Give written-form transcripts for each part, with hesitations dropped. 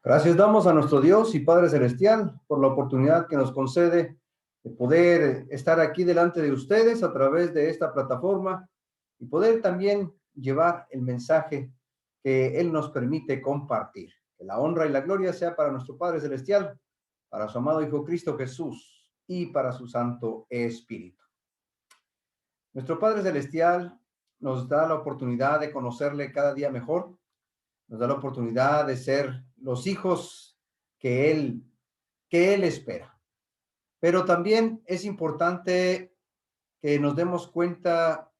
Gracias damos a nuestro Dios y Padre Celestial por la oportunidad que nos concede de poder estar aquí delante de ustedes a través de esta plataforma y poder también llevar el mensaje que Él nos permite compartir. Que la honra y la gloria sea para nuestro Padre Celestial, para su amado Hijo Cristo Jesús y para su Santo Espíritu. Nuestro Padre Celestial nos da la oportunidad de conocerle cada día mejor, nos da la oportunidad de ser los hijos que Él espera. Pero también es importante que nos demos cuenta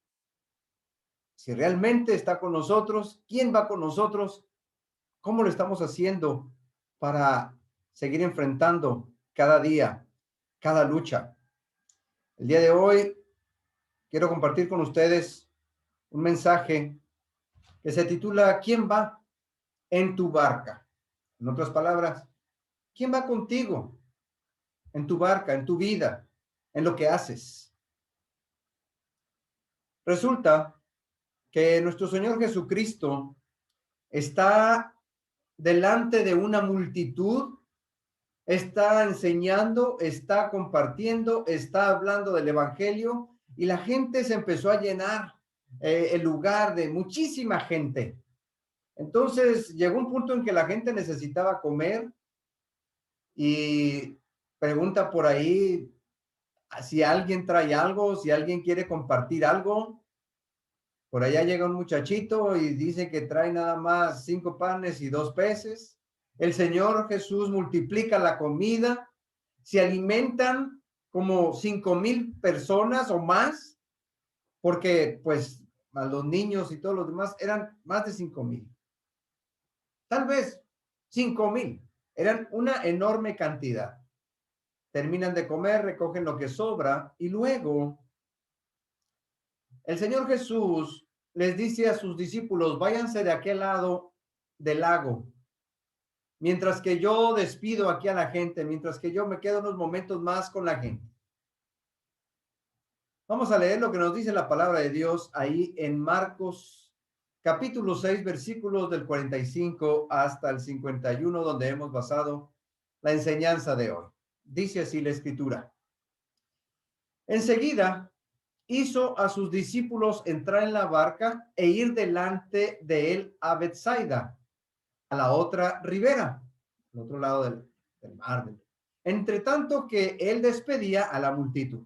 si realmente está con nosotros, quién va con nosotros, cómo lo estamos haciendo para seguir enfrentando cada día, cada lucha. El día de hoy quiero compartir con ustedes un mensaje que se titula ¿Quién va en tu barca? En otras palabras, ¿quién va contigo en tu barca, en tu vida, en lo que haces? Resulta que nuestro Señor Jesucristo está delante de una multitud, está enseñando, está compartiendo, está hablando del Evangelio y la gente se empezó a llenar el lugar de muchísima gente. Entonces llegó un punto en que la gente necesitaba comer y pregunta por ahí si alguien trae algo, si alguien quiere compartir algo. Por allá llega un muchachito y dice que trae nada más 5 panes y 2 peces. El Señor Jesús multiplica la comida, se alimentan como 5,000 personas o más, porque pues a los niños y todos los demás eran más de 5,000. Tal vez 5,000. Eran una enorme cantidad. Terminan de comer, recogen lo que sobra y luego el Señor Jesús les dice a sus discípulos, váyanse de aquel lado del lago, mientras que yo despido aquí a la gente, mientras que yo me quedo unos momentos más con la gente. Vamos a leer lo que nos dice la palabra de Dios ahí en Marcos capítulo 6, versículos del 45 hasta el 51, donde hemos basado la enseñanza de hoy. Dice así la escritura. Enseguida hizo a sus discípulos entrar en la barca e ir delante de él a Betsaida, a la otra ribera, al otro lado del mar. Entre tanto que él despedía a la multitud.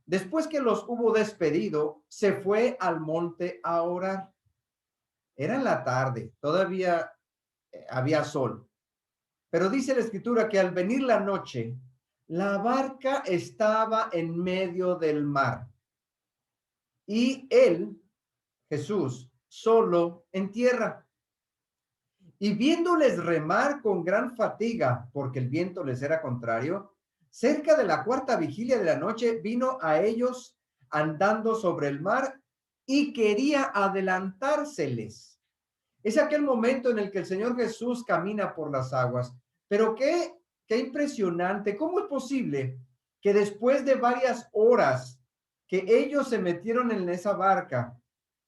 Después que los hubo despedido, se fue al monte a orar. Era en la tarde, todavía había sol. Pero dice la escritura que al venir la noche, la barca estaba en medio del mar. Y él, Jesús, solo en tierra. Y viéndoles remar con gran fatiga, porque el viento les era contrario, cerca de la cuarta vigilia de la noche vino a ellos andando sobre el mar y quería adelantárseles. Es aquel momento en el que el Señor Jesús camina por las aguas. Pero qué impresionante. ¿Cómo es posible que después de varias horas que ellos se metieron en esa barca,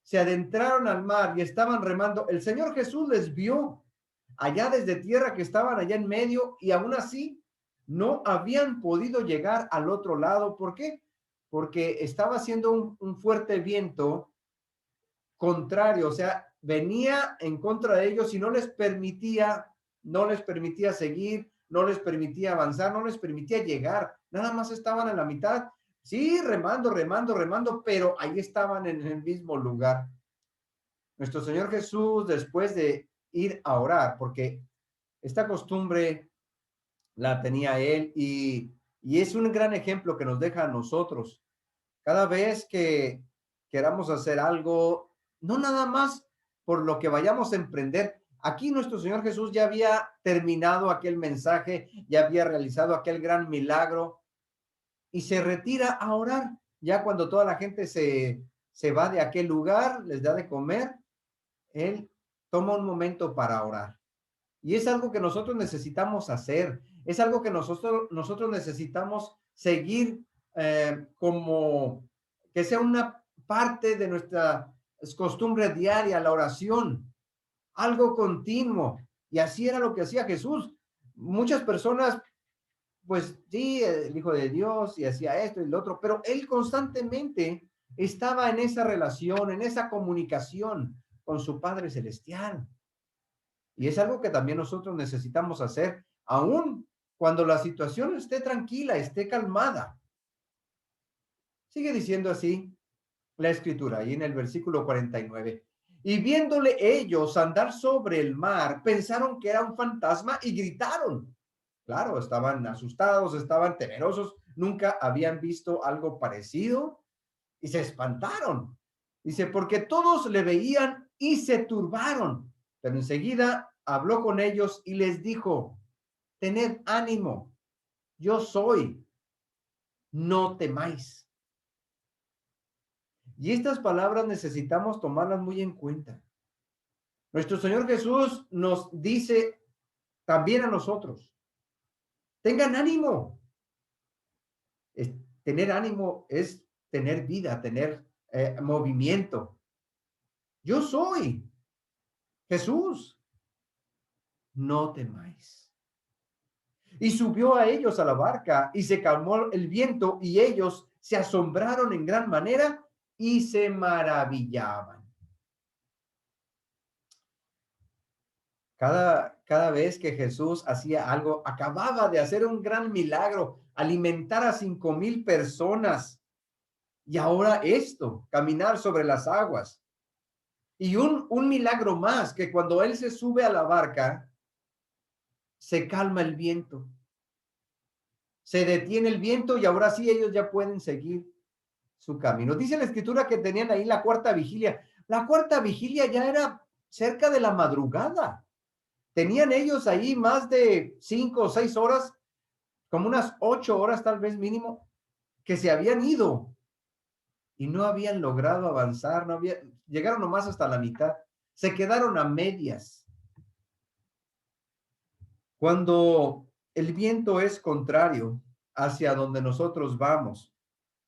se adentraron al mar y estaban remando, el Señor Jesús les vio allá desde tierra, que estaban allá en medio, y aún así no habían podido llegar al otro lado? ¿Por qué? Porque estaba haciendo un fuerte viento contrario, o sea, venía en contra de ellos y no les permitía seguir, no les permitía avanzar, no les permitía llegar, nada más estaban en la mitad, sí, remando, remando, remando, pero ahí estaban en el mismo lugar. Nuestro Señor Jesús, después de ir a orar, porque esta costumbre la tenía él y es un gran ejemplo que nos deja a nosotros. Cada vez que queramos hacer algo, no nada más por lo que vayamos a emprender. Aquí nuestro Señor Jesús ya había terminado aquel mensaje, ya había realizado aquel gran milagro y se retira a orar. Ya cuando toda la gente se va de aquel lugar, les da de comer, él toma un momento para orar. Y es algo que nosotros necesitamos hacer, es algo que nosotros necesitamos seguir como que sea una parte de nuestra costumbre diaria, la oración, algo continuo. Y así era lo que hacía Jesús. Muchas personas, pues sí, el Hijo de Dios y hacía esto y lo otro, pero él constantemente estaba en esa relación, en esa comunicación con su Padre Celestial. Y es algo que también nosotros necesitamos hacer, aun cuando la situación esté tranquila, esté calmada. Sigue diciendo así la escritura, ahí en el versículo 49. Y viéndole ellos andar sobre el mar, pensaron que era un fantasma y gritaron. Claro, estaban asustados, estaban temerosos, nunca habían visto algo parecido y se espantaron. Dice, porque todos le veían y se turbaron, pero enseguida habló con ellos y les dijo, tened ánimo, yo soy, no temáis. Y estas palabras necesitamos tomarlas muy en cuenta. Nuestro Señor Jesús nos dice también a nosotros, tengan ánimo. Tener ánimo es tener vida, tener movimiento. Yo soy Jesús, no temáis. Y subió a ellos a la barca y se calmó el viento y ellos se asombraron en gran manera y se maravillaban. Cada vez que Jesús hacía algo, acababa de hacer un gran milagro, alimentar a 5,000 personas. Y ahora esto, caminar sobre las aguas. Y un milagro más, que cuando él se sube a la barca, se calma el viento. Se detiene el viento y ahora sí ellos ya pueden seguir su camino. Dice la escritura que tenían ahí la cuarta vigilia. La cuarta vigilia ya era cerca de la madrugada. Tenían ellos ahí más de 5 o 6 horas, como unas 8 horas tal vez mínimo, que se habían ido y no habían logrado avanzar, llegaron nomás hasta la mitad, se quedaron a medias. Cuando el viento es contrario hacia donde nosotros vamos,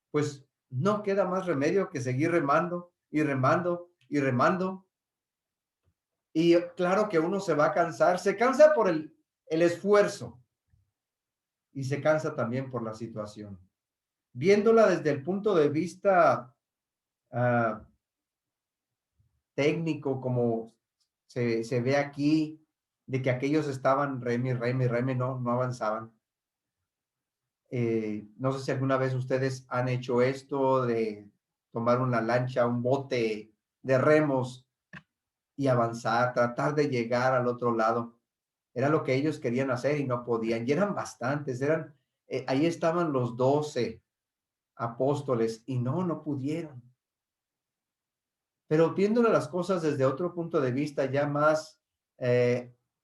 pues no queda más remedio que seguir remando y remando y remando. Y claro que uno se va a cansar, se cansa por el esfuerzo y se cansa también por la situación. Viéndola desde el punto de vista uh, técnico, como se ve aquí, de que aquellos estaban reme, reme, reme, no avanzaban. No sé si alguna vez ustedes han hecho esto de tomar una lancha, un bote de remos y avanzar, tratar de llegar al otro lado. Era lo que ellos querían hacer y no podían. Y eran bastantes, ahí estaban los 12 apóstoles y no pudieron. Pero viéndole las cosas desde otro punto de vista ya más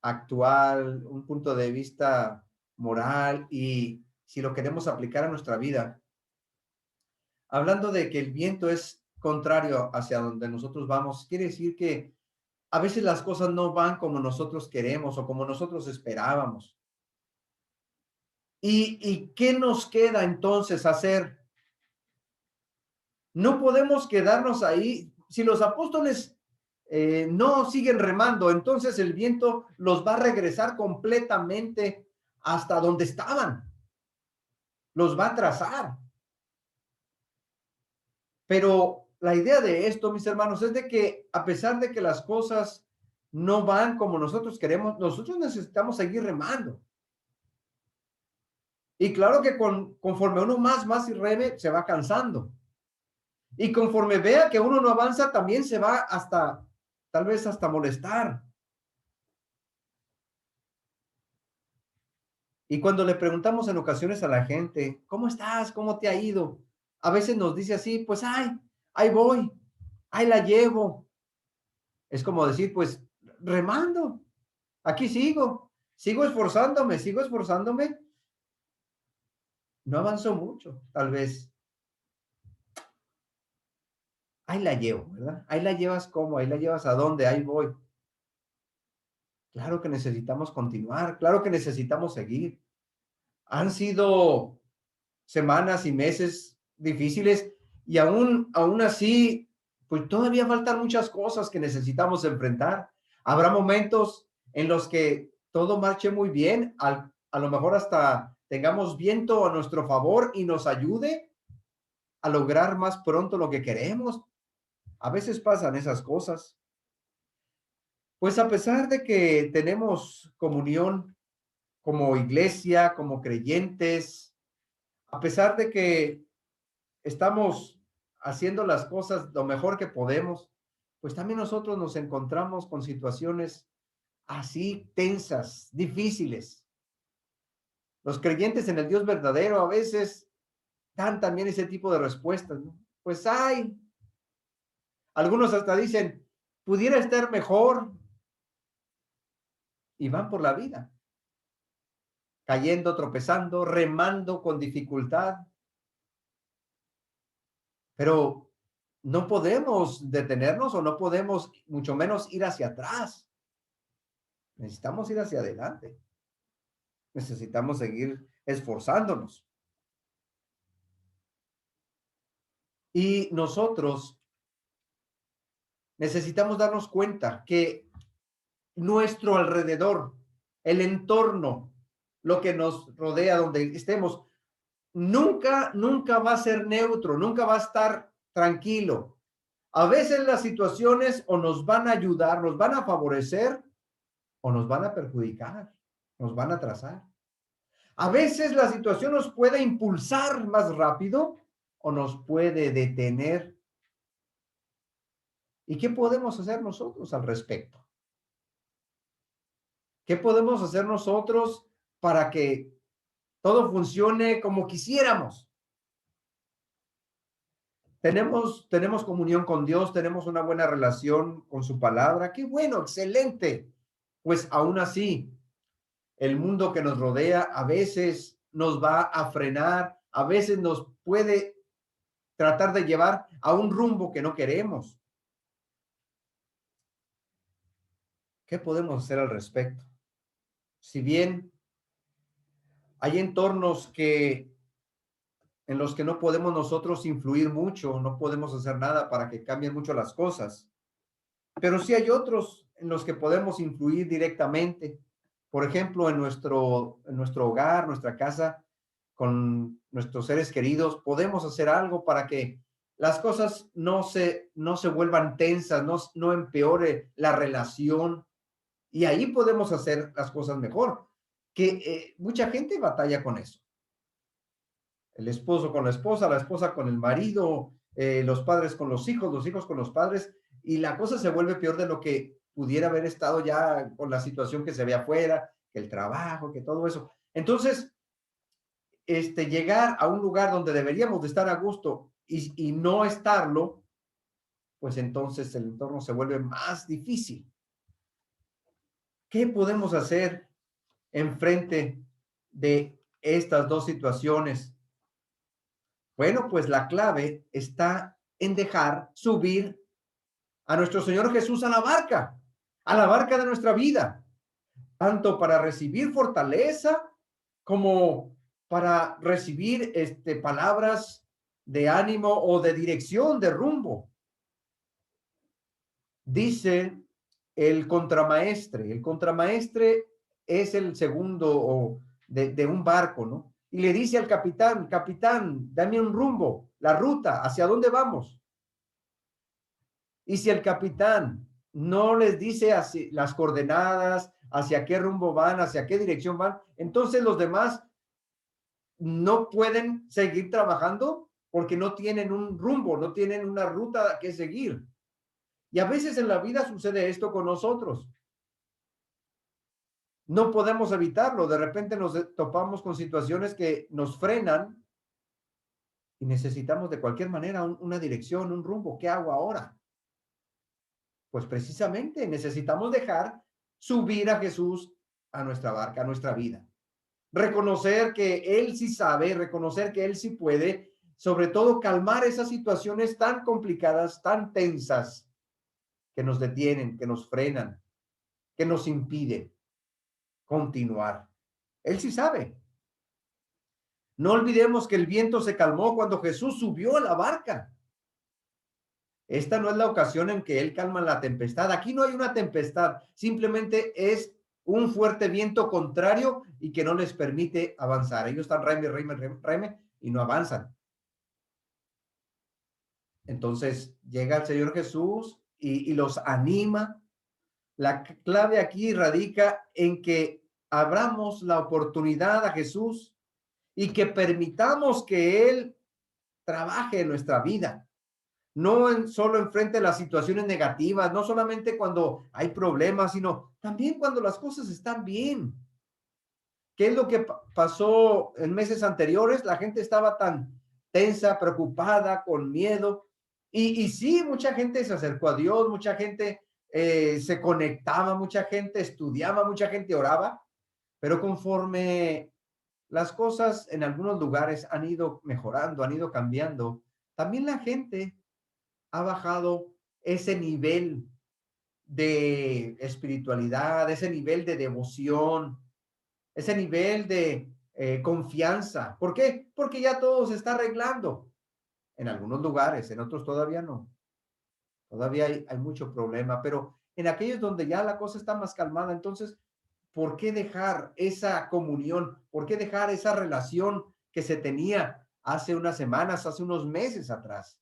actual, un punto de vista moral y si lo queremos aplicar a nuestra vida, hablando de que el viento es contrario hacia donde nosotros vamos, quiere decir que a veces las cosas no van como nosotros queremos o como nosotros esperábamos. ¿Y qué nos queda entonces hacer? No podemos quedarnos ahí. Si los apóstoles no siguen remando, entonces el viento los va a regresar completamente hasta donde estaban. Los va a trazar. Pero la idea de esto, mis hermanos, es de que a pesar de que las cosas no van como nosotros queremos, nosotros necesitamos seguir remando. Y claro que conforme uno más y reme, se va cansando. Y conforme vea que uno no avanza, también se va tal vez hasta molestar. Y cuando le preguntamos en ocasiones a la gente, ¿cómo estás? ¿Cómo te ha ido? A veces nos dice así, pues, ahí voy, ahí la llevo. Es como decir, pues, remando, aquí sigo esforzándome. No avanzó mucho, tal vez. Ahí la llevo, ¿verdad? Ahí la llevas ¿cómo? Ahí la llevas ¿a dónde? Ahí voy. Claro que necesitamos continuar, claro que necesitamos seguir. Han sido semanas y meses difíciles y aún así, pues todavía faltan muchas cosas que necesitamos enfrentar. Habrá momentos en los que todo marche muy bien, a lo mejor hasta tengamos viento a nuestro favor y nos ayude a lograr más pronto lo que queremos. A veces pasan esas cosas. Pues a pesar de que tenemos comunión como iglesia, como creyentes, a pesar de que estamos haciendo las cosas lo mejor que podemos, pues también nosotros nos encontramos con situaciones así tensas, difíciles. Los creyentes en el Dios verdadero a veces dan también ese tipo de respuestas, ¿no? Pues hay, algunos hasta dicen, pudiera estar mejor y van por la vida, cayendo, tropezando, remando con dificultad, pero no podemos detenernos o no podemos, mucho menos ir hacia atrás. Necesitamos ir hacia adelante. Necesitamos seguir esforzándonos. Y nosotros necesitamos darnos cuenta que nuestro alrededor, el entorno, lo que nos rodea, donde estemos, nunca va a ser neutro, nunca va a estar tranquilo. A veces las situaciones o nos van a ayudar, nos van a favorecer o nos van a perjudicar, nos van a atrasar. A veces la situación nos puede impulsar más rápido o nos puede detener. ¿Y qué podemos hacer nosotros al respecto? ¿Qué podemos hacer nosotros para que todo funcione como quisiéramos? Tenemos comunión con Dios, tenemos una buena relación con su palabra. Qué bueno, excelente. Pues aún así, el mundo que nos rodea a veces nos va a frenar, a veces nos puede tratar de llevar a un rumbo que no queremos. ¿Qué podemos hacer al respecto? Si bien hay entornos en los que no podemos nosotros influir mucho, no podemos hacer nada para que cambien mucho las cosas, pero sí hay otros en los que podemos influir directamente. Por ejemplo, en nuestro hogar, nuestra casa, con nuestros seres queridos, podemos hacer algo para que las cosas no se vuelvan tensas, no empeore la relación. Y ahí podemos hacer las cosas mejor, que mucha gente batalla con eso. El esposo con la esposa con el marido, los padres con los hijos con los padres, y la cosa se vuelve peor de lo que pudiera haber estado ya con la situación que se ve afuera, que el trabajo, que todo eso. Entonces, llegar a un lugar donde deberíamos de estar a gusto y no estarlo, pues entonces el entorno se vuelve más difícil. ¿Qué podemos hacer en frente de estas dos situaciones? Bueno, pues la clave está en dejar subir a nuestro Señor Jesús a la barca de nuestra vida, tanto para recibir fortaleza como para recibir palabras de ánimo o de dirección, de rumbo. Dice el contramaestre es el segundo de un barco, ¿no? Y le dice al capitán, capitán, dame un rumbo, la ruta, ¿hacia dónde vamos? Y si el capitán no les dice las coordenadas, hacia qué rumbo van, hacia qué dirección van, entonces los demás no pueden seguir trabajando porque no tienen un rumbo, no tienen una ruta que seguir. Y a veces en la vida sucede esto con nosotros. No podemos evitarlo. De repente nos topamos con situaciones que nos frenan y necesitamos de cualquier manera una dirección, un rumbo. ¿Qué hago ahora? Pues precisamente necesitamos dejar subir a Jesús a nuestra barca, a nuestra vida. Reconocer que Él sí sabe, reconocer que Él sí puede, sobre todo calmar esas situaciones tan complicadas, tan tensas, que nos detienen, que nos frenan, que nos impiden continuar. Él sí sabe. No olvidemos que el viento se calmó cuando Jesús subió a la barca. Esta no es la ocasión en que Él calma la tempestad. Aquí no hay una tempestad, simplemente es un fuerte viento contrario y que no les permite avanzar. Ellos están reme, reme, reme, reme y no avanzan. Entonces llega el Señor Jesús y los anima. La clave aquí radica en que abramos la oportunidad a Jesús y que permitamos que Él trabaje en nuestra vida. No solo enfrente las situaciones negativas, no solamente cuando hay problemas, sino también cuando las cosas están bien. ¿Qué es lo que pasó en meses anteriores? La gente estaba tan tensa, preocupada, con miedo. Y sí, mucha gente se acercó a Dios, mucha gente se conectaba, mucha gente estudiaba, mucha gente oraba, pero conforme las cosas en algunos lugares han ido mejorando, han ido cambiando, también la gente ha bajado ese nivel de espiritualidad, ese nivel de devoción, ese nivel de confianza. ¿Por qué? Porque ya todo se está arreglando en algunos lugares, en otros todavía no. Todavía hay mucho problema, pero en aquellos donde ya la cosa está más calmada, entonces, ¿por qué dejar esa comunión? ¿Por qué dejar esa relación que se tenía hace unas semanas, hace unos meses atrás?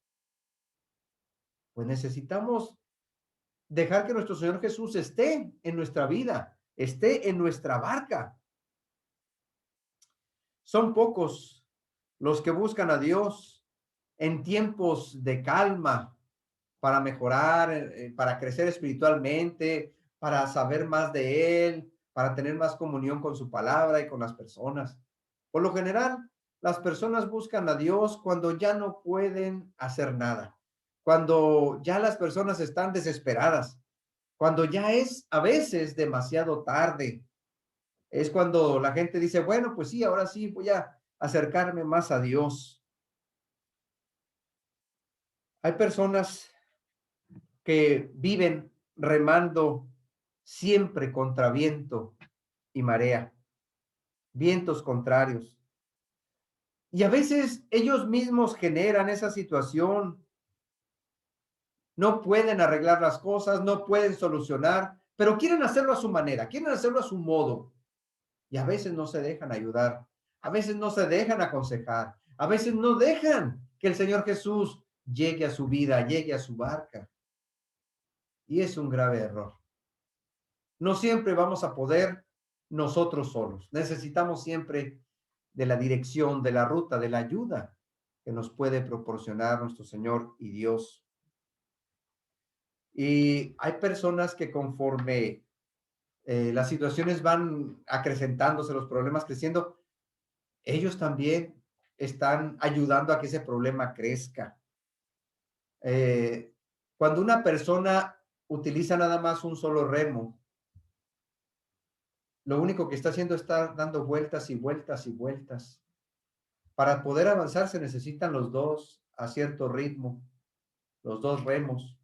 Pues necesitamos dejar que nuestro Señor Jesús esté en nuestra vida, esté en nuestra barca. Son pocos los que buscan a Dios en tiempos de calma para mejorar, para crecer espiritualmente, para saber más de Él, para tener más comunión con su palabra y con las personas. Por lo general, las personas buscan a Dios cuando ya no pueden hacer nada, cuando ya las personas están desesperadas, cuando ya es a veces demasiado tarde. Es cuando la gente dice, bueno, pues sí, ahora sí voy a acercarme más a Dios. Hay personas que viven remando siempre contra viento y marea, vientos contrarios. Y a veces ellos mismos generan esa situación, no pueden arreglar las cosas, no pueden solucionar, pero quieren hacerlo a su manera, quieren hacerlo a su modo. Y a veces no se dejan ayudar, a veces no se dejan aconsejar, a veces no dejan que el Señor Jesús llegue a su vida, llegue a su barca. Y es un grave error. No siempre vamos a poder nosotros solos. Necesitamos siempre de la dirección, de la ruta, de la ayuda que nos puede proporcionar nuestro Señor y Dios. Y hay personas que conforme las situaciones van acrecentándose, los problemas creciendo, ellos también están ayudando a que ese problema crezca. Eh, Cuando una persona utiliza nada más un solo remo, lo único que está haciendo es dando vueltas y vueltas y vueltas. Para poder avanzar se necesitan los dos a cierto ritmo, los dos remos.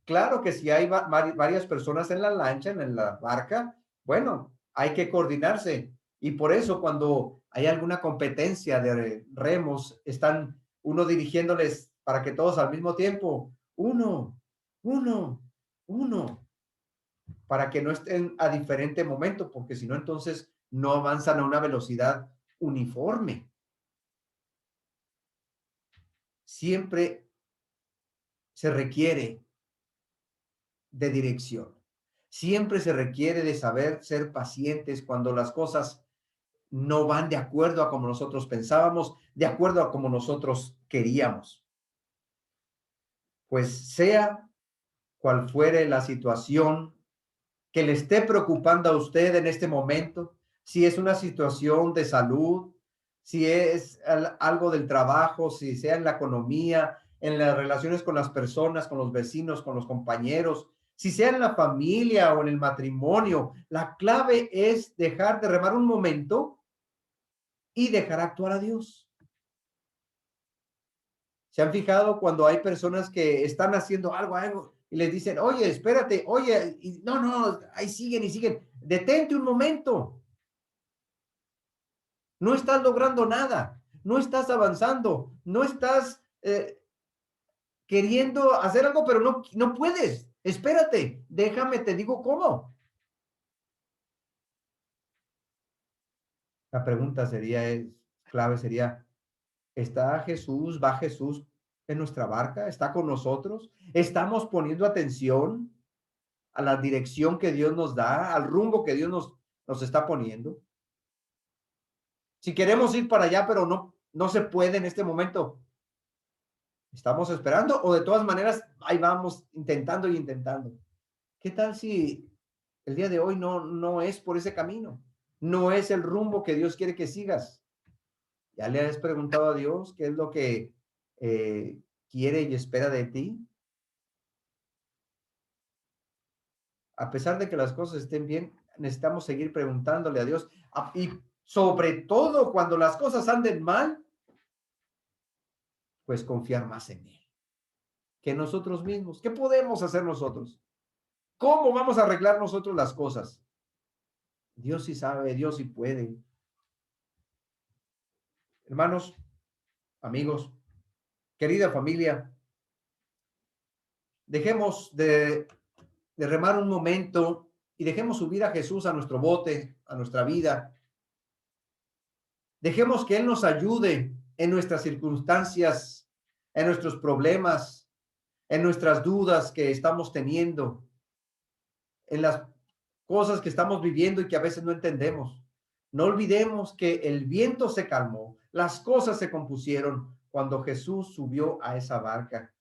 Claro que si hay varias personas en la lancha, en la barca, bueno, hay que coordinarse. Y por eso cuando hay alguna competencia de remos, están uno dirigiéndoles para que todos al mismo tiempo, uno, uno, uno, para que no estén a diferente momento, porque si no, entonces no avanzan a una velocidad uniforme. Siempre se requiere de dirección. Siempre se requiere de saber ser pacientes cuando las cosas no van de acuerdo a como nosotros pensábamos, de acuerdo a como nosotros queríamos. Pues sea cual fuere la situación que le esté preocupando a usted en este momento, si es una situación de salud, si es algo del trabajo, si sea en la economía, en las relaciones con las personas, con los vecinos, con los compañeros, si sea en la familia o en el matrimonio, la clave es dejar de remar un momento y dejar actuar a Dios. ¿Se han fijado cuando hay personas que están haciendo algo y les dicen, oye, espérate, oye, y no, no, ahí siguen y siguen, detente un momento, no estás logrando nada, no estás avanzando, no estás queriendo hacer algo, pero no puedes, espérate, déjame, te digo cómo. La pregunta sería, clave sería, ¿está Jesús, va Jesús en nuestra barca? ¿Está con nosotros? ¿Estamos poniendo atención a la dirección que Dios nos da, al rumbo que Dios nos está poniendo? Si queremos ir para allá, pero no se puede en este momento, ¿estamos esperando o de todas maneras ahí vamos intentando y intentando? ¿Qué tal si el día de hoy no es por ese camino? No es el rumbo que Dios quiere que sigas. ¿Ya le has preguntado a Dios qué es lo que eh, quiere y espera de ti? A pesar de que las cosas estén bien, necesitamos seguir preguntándole a Dios. Y sobre todo cuando las cosas anden mal, pues confiar más en Él que en nosotros mismos. ¿Qué podemos hacer nosotros? ¿Cómo vamos a arreglar nosotros las cosas? Dios sí sabe, Dios sí puede. Hermanos, amigos, querida familia, dejemos de remar un momento y dejemos subir a Jesús a nuestro bote, a nuestra vida. Dejemos que Él nos ayude en nuestras circunstancias, en nuestros problemas, en nuestras dudas que estamos teniendo, en las cosas que estamos viviendo y que a veces no entendemos. No olvidemos que el viento se calmó, las cosas se compusieron cuando Jesús subió a esa barca.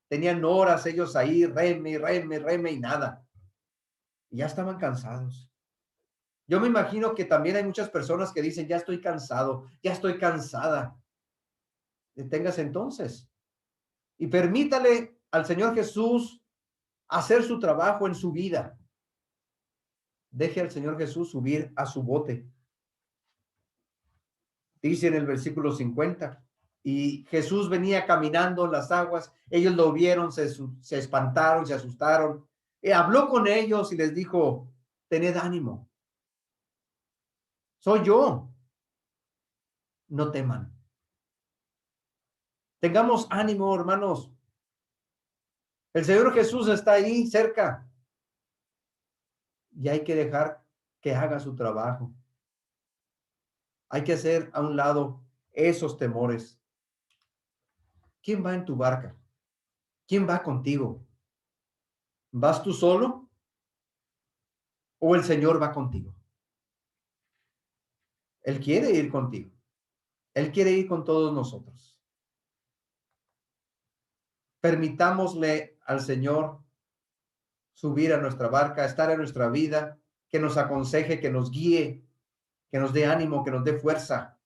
Tenían horas ellos ahí, reme, reme, reme y nada. Y ya estaban cansados. Yo me imagino que también hay muchas personas que dicen, ya estoy cansado, ya estoy cansada. Deténgase entonces y permítale al Señor Jesús hacer su trabajo en su vida. Deje al Señor Jesús subir a su bote. Dice en el versículo 50, y Jesús venía caminando en las aguas, ellos lo vieron, se espantaron, se asustaron, y habló con ellos y les dijo, tened ánimo, soy yo, no teman. Tengamos ánimo, hermanos. El Señor Jesús está ahí cerca y hay que dejar que haga su trabajo. Hay que hacer a un lado esos temores. ¿Quién va en tu barca? ¿Quién va contigo? ¿Vas tú solo o el Señor va contigo? Él quiere ir contigo. Él quiere ir con todos nosotros. Permitámosle al Señor subir a nuestra barca, estar en nuestra vida, que nos aconseje, que nos guíe, que nos dé ánimo, que nos dé fuerza,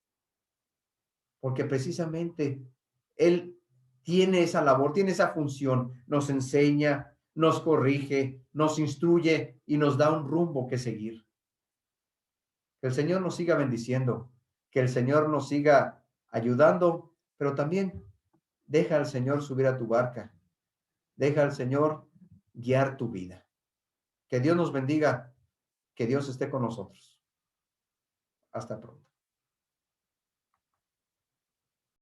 porque precisamente Él tiene esa labor, tiene esa función, nos enseña, nos corrige, nos instruye y nos da un rumbo que seguir. Que el Señor nos siga bendiciendo, que el Señor nos siga ayudando, pero también deja al Señor subir a tu barca, deja al Señor guiar tu vida. Que Dios nos bendiga, que Dios esté con nosotros. Hasta pronto.